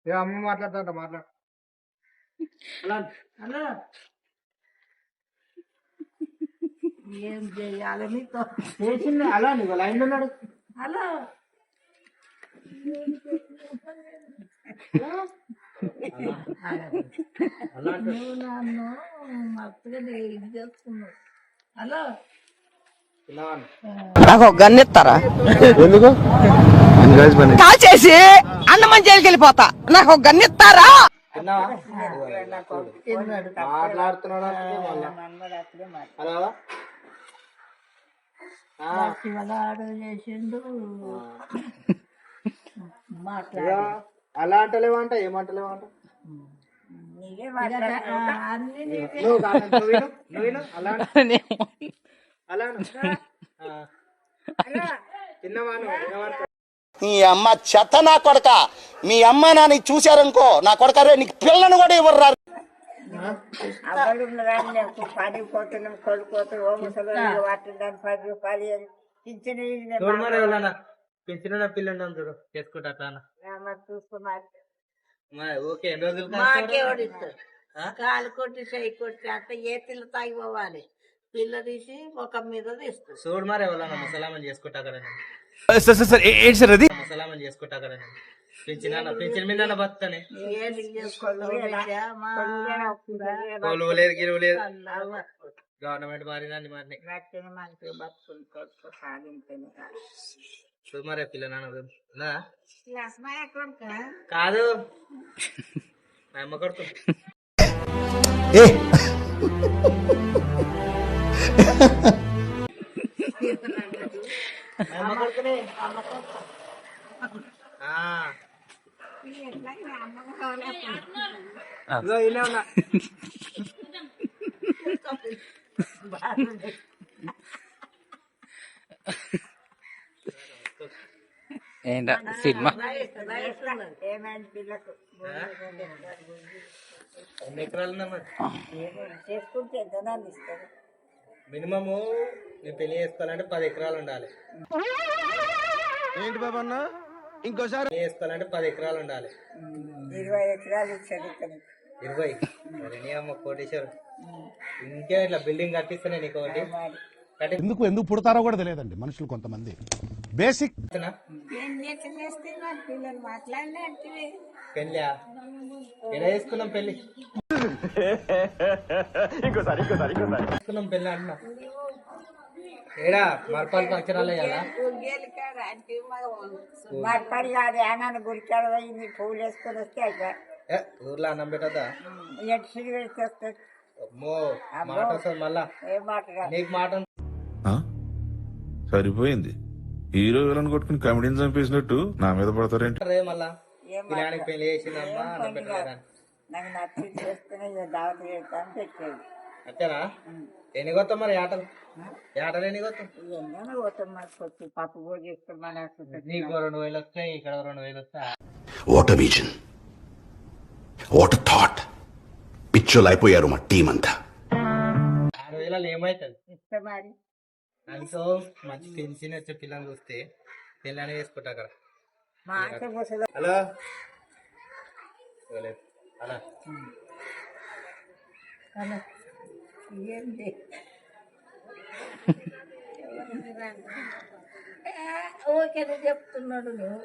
ఏ అమ్మ మాట్లాడుతుంట మాట్లాడు. అలా అలా ఏం చేయాలి నీతో చేసింది అలా నీకు లైన్లో ఉన్నాడు. హలో నువ్వు నన్ను మస్తుగా ఇది చేస్తున్నావు. హలో నాకు ఒక గన్ను ఇస్తారా? ఎందుకు కాల్ చేసి అన్నమని జైలుకి వెళ్ళిపోతా. నాకు ఒక గన్ను ఇస్తారా? శివగాడు చేసిండు అలా అంటలేవంట ఏమంటలేవంట అన్ని నీకే. నీ అమ్మ చెత్త నా కొడక. మీ అమ్మ నాని చూశారనుకో నా కొడక రే నీకు పిల్లను కూడా ఇవ్వరు. అవ్వలు పని పోతున్నాం కొడుకోతే ఓ ముసలి వాటి దాని 10 రూపాయలు పింఛన్ పెంచిన పిల్లండి చూడు చేసుకుంటా అట్లా చూసుకున్నారు. ఓకే ఎన్ని రోజులు మాకేవాడు ఇస్తాడు. కాలు కొట్టి చెయ్యి కొట్టి అట్లా ఏ పిల్ల తాగిపోవాలి. పిల్ల తీసి ముఖం మీద తీస్తుంది. చూడు మరి ఎవరన్నా ముసలామని చేసుకుంటా కదా ఏంటి సార్ అది? ముసలామని చేసుకుంటా కదా పెంచిన మీద బతానే ఏంటి చేసుకోలేదు లేదు గిరువు లేదు గవర్నమెంట్ మారినండి మరి మనకి బతుకులు కొడుకు సాధించని చూడు మరి పిల్ల నాన్న కాదు మా అమ్మ కొడుకు ఇలా ఉన్నా ఏంట సినిమా ఏమైంది పిల్లకు ఎన్ని ఎకరాలు ఉన్నా మరి చేసుకుంటే ఎంతనాలు ఇస్తారు. మినిమము నేను పెళ్లి చేసుకోవాలంటే 10 ఎకరాలు ఉండాలి. ఏంటి బాబా అన్న ఇంకోసారి పెళ్లి చేసుకోవాలంటే 10 ఎకరాలు ఉండాలి. 20 ఎకరాలు ఇచ్చాడు ఇక్కడ 20 మరి నీ అమ్మ కోటేశ్వరు ఇంకే ఇట్లా బిల్డింగ్ కట్టిస్తానే నీకు ఒకటి ఎందుకు ఎందుకు పుడతారో కూడా తెలియదండి మనుషులు కొంతమంది. బేసిక్ పిల్లలు మాట్లాడినా పెళ్ళా ఎలా చేసుకున్నాం పెళ్లి చేసుకున్నాం పెళ్ళి అంటున్నా ఏడా మరపాలు పక్షరాలు అయ్యాలా మరపడి కాదు ఏమన్నా గురికాడ పోయి పువ్వులు వేసుకొని వస్తే అయిపోయి ఊర్లో అన్నం పెట్టద్దా ఎడ్సిడి పెడితే వస్తుంది. అమ్మో మాట వస్తుంది మళ్ళా ఏ మాట కాదు. నీకు మాట సరిపోయింది. హీరో విలన్ కొట్టుకుని కమెడీని చంపేసినట్టు నా మీద పడతారేంటి? రే మళ్ళా పిల్లానికి పెళ్లి చేసిందమ్మా అన్నం పెట్టలేదా నాకు నచ్చి చేసుకుని దావత చేస్తాను పెట్టేది. అంతేనా ఎన్ని కొత్తాం మరి ఆటలు ఆటలు ఎన్ని కొత్తాం ఎన్నైనా పోతాం మనకు వచ్చి పప్పు పోయి చేస్తామని నీకు 2000 వస్తాయి ఇక్కడ 2000 వస్తాయి. What vision, what thought. పిచ్చోలు అయిపోయారు మా టీం అంతా. 6000 ఏమవుతుంది ఇస్తే మరి అందుకో మంచి పెన్షన్ వచ్చే పిల్లలు చూస్తే పిల్లని వేసుకుంటా అక్కడ. మాట ముసలి హలో అలా ఏంటి ఓకే చెప్తున్నాడు నువ్వు.